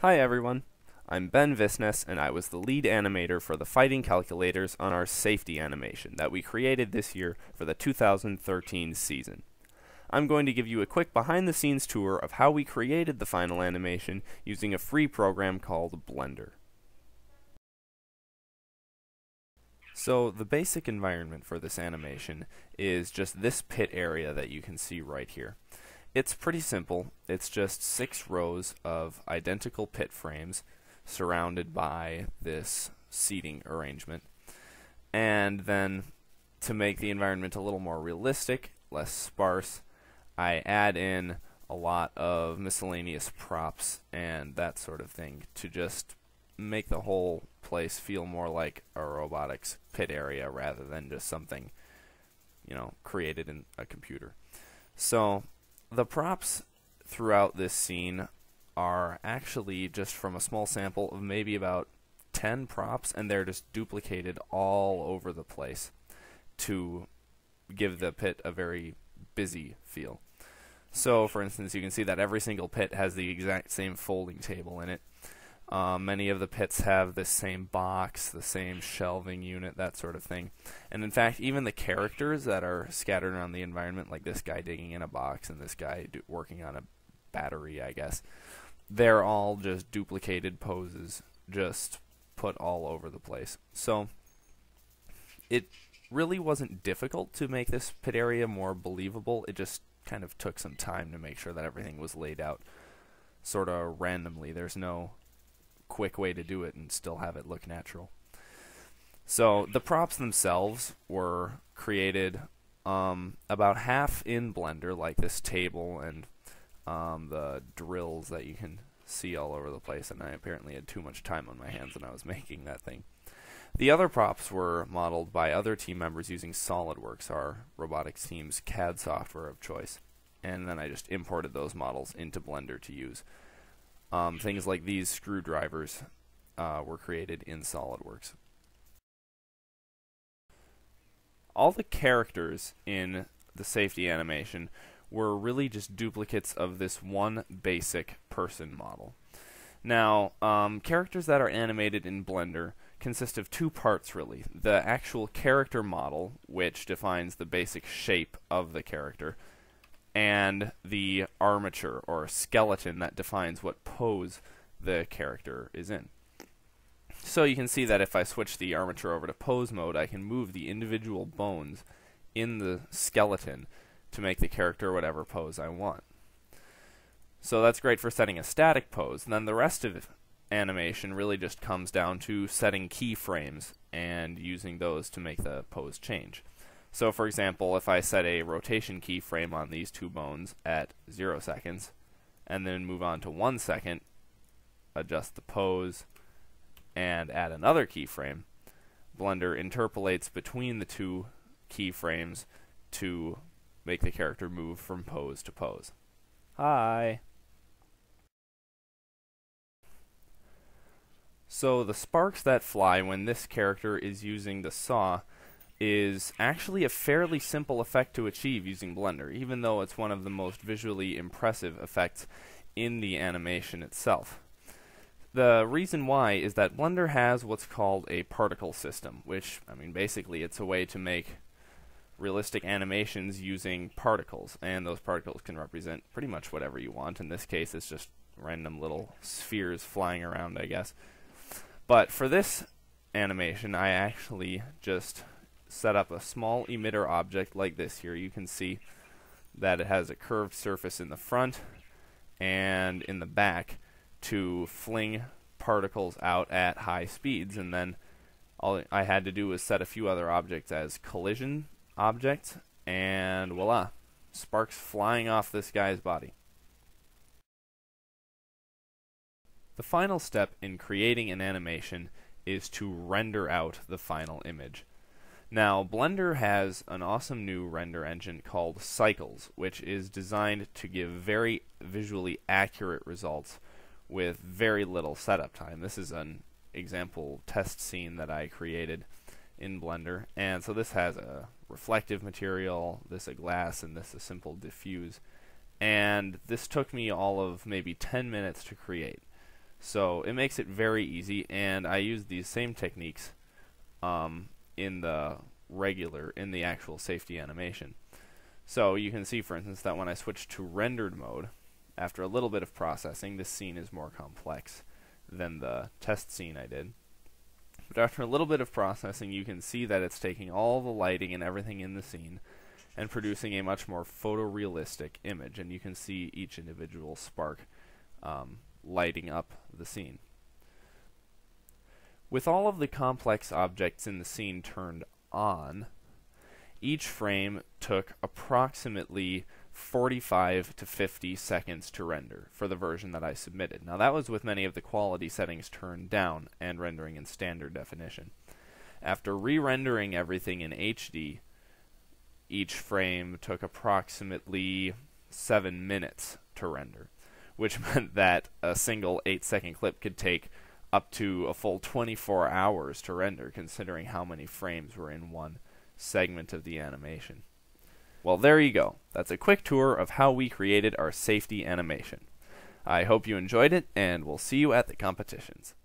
Hi everyone, I'm Ben Visnes and I was the lead animator for the fighting calculators on our safety animation that we created this year for the 2013 season. I'm going to give you a quick behind the scenes tour of how we created the final animation using a free program called Blender. So the basic environment for this animation is just this pit area that you can see right here. It's pretty simple. It's just 6 rows of identical pit frames surrounded by this seating arrangement. And then to make the environment a little more realistic, less sparse, I add in a lot of miscellaneous props and that sort of thing to just make the whole place feel more like a robotics pit area rather than just something, created in a computer. So the props throughout this scene are actually just from a small sample of maybe about 10 props, and they're just duplicated all over the place to give the pit a very busy feel. So, for instance, you can see that every single pit has the exact same folding table in it. Many of the pits have the same box, the same shelving unit, that sort of thing. And in fact, even the characters that are scattered around the environment, like this guy digging in a box and this guy working on a battery, I guess, they're all just duplicated poses, just put all over the place. So it really wasn't difficult to make this pit area more believable. It just kind of took some time to make sure that everything was laid out sort of randomly. There's no quick way to do it and still have it look natural. So the props themselves were created about half in Blender, like this table and the drills that you can see all over the place, and I apparently had too much time on my hands when I was making that thing. The other props were modeled by other team members using SolidWorks, our robotics team's CAD software of choice, and then I just imported those models into Blender to use. Things like these screwdrivers were created in SolidWorks. All the characters in the safety animation were really just duplicates of this one basic person model. Now, characters that are animated in Blender consist of 2 parts really. The actual character model, which defines the basic shape of the character, and the armature or skeleton that defines what pose the character is in. So you can see that if I switch the armature over to pose mode, I can move the individual bones in the skeleton to make the character whatever pose I want. So that's great for setting a static pose. And then the rest of animation really just comes down to setting keyframes and using those to make the pose change. So for example, if I set a rotation keyframe on these 2 bones at 0 seconds, and then move on to 1 second, adjust the pose, and add another keyframe, Blender interpolates between the 2 keyframes to make the character move from pose to pose. Hi! So the sparks that fly when this character is using the saw is actually a fairly simple effect to achieve using Blender, even though it's one of the most visually impressive effects in the animation itself. The reason why is that Blender has what's called a particle system, which, basically it's a way to make realistic animations using particles, and those particles can represent pretty much whatever you want. In this case, it's just random little spheres flying around, I guess. But for this animation, I actually just set up a small emitter object like this here. You can see that it has a curved surface in the front and in the back to fling particles out at high speeds, and then all I had to do was set a few other objects as collision objects, and voila, sparks flying off this guy's body. The final step in creating an animation is to render out the final image. Now, Blender has an awesome new render engine called Cycles, which is designed to give very visually accurate results with very little setup time. This is an example test scene that I created in Blender, and so this has a reflective material, this a glass, and this a simple diffuse. And this took me all of maybe 10 minutes to create. So it makes it very easy, and I use these same techniques in the actual safety animation. So you can see, for instance, that when I switch to rendered mode, after a little bit of processing, this scene is more complex than the test scene I did. But after a little bit of processing, you can see that it's taking all the lighting and everything in the scene and producing a much more photorealistic image, and you can see each individual spark lighting up the scene. With all of the complex objects in the scene turned on, each frame took approximately 45 to 50 seconds to render for the version that I submitted. Now that was with many of the quality settings turned down and rendering in standard definition. After re-rendering everything in HD, each frame took approximately 7 minutes to render, which meant that a single 8-second clip could take up to a full 24 hours to render, considering how many frames were in one segment of the animation. Well, there you go. That's a quick tour of how we created our safety animation. I hope you enjoyed it, and we'll see you at the competitions.